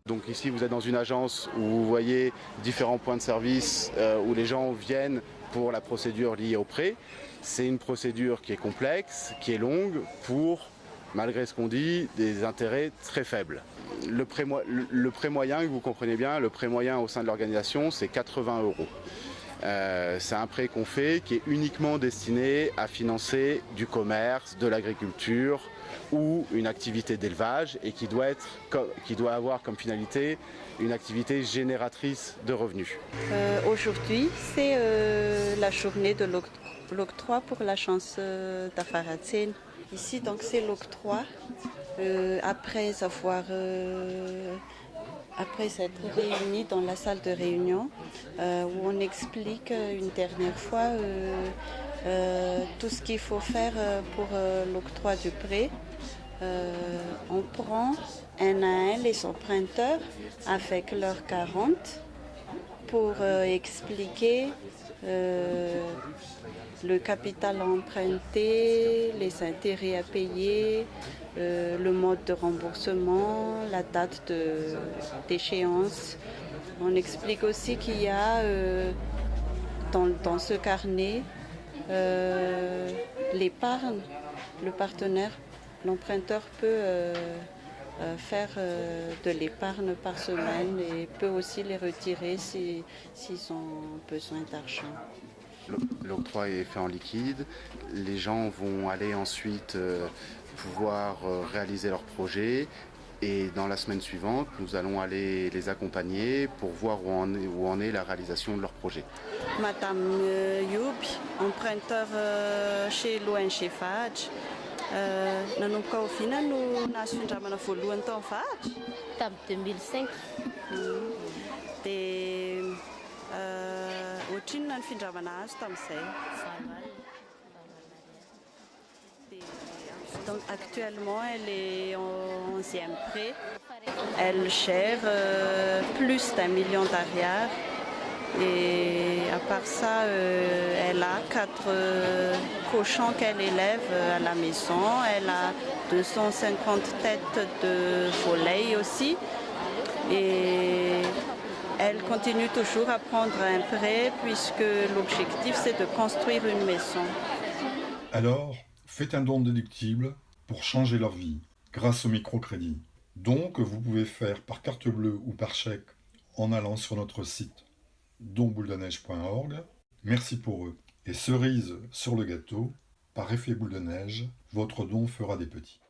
Donc ici, vous êtes dans une agence où vous voyez différents points de service où les gens viennent pour la procédure liée au prêt. C'est une procédure qui est complexe, qui est longue, pour, malgré ce qu'on dit, des intérêts très faibles. Le prêt moyen, que vous comprenez bien, le prêt moyen au sein de l'organisation, c'est 80 €. C'est un prêt qu'on fait qui est uniquement destiné à financer du commerce, de l'agriculture ou une activité d'élevage et qui doit avoir comme finalité une activité génératrice de revenus. Aujourd'hui, c'est la journée de l'octroi pour la chance d'Afaratsen. Ici, donc, c'est l'octroi après s'être réunis dans la salle de réunion où on explique une dernière fois tout ce qu'il faut faire pour l'octroi du prêt. On prend un à un les emprunteurs avec leurs 40 pour expliquer le capital à emprunter, les intérêts à payer, le mode de remboursement, la date d'échéance. On explique aussi qu'il y a dans ce carnet l'épargne. Le partenaire, l'emprunteur peut faire de l'épargne par semaine et peut aussi les retirer s'ils ont besoin d'argent. L'octroi est fait en liquide. Les gens vont aller ensuite pouvoir réaliser leur projet. Et dans la semaine suivante, nous allons aller les accompagner pour voir où en est la réalisation de leur projet. Madame Youbi, emprunteur chez l'ONG Fadj, nanomboka oviana no nahasondramana voalohany tao Fadj? Tamin'ny 2005. Dia ohatrinona ny findramana azy tamin'izay? Donc actuellement, elle est en 11e prêt. Elle gère plus d'1 million d'arrière. Et à part ça, elle a 4 cochons qu'elle élève à la maison. Elle a 250 têtes de volailles aussi. Et elle continue toujours à prendre un prêt puisque l'objectif c'est de construire une maison. Alors, faites un don déductible pour changer leur vie grâce au microcrédit. Don que vous pouvez faire par carte bleue ou par chèque en allant sur notre site donbouledeneige.org. Merci pour eux. Et cerise sur le gâteau, par effet boule de neige, votre don fera des petits.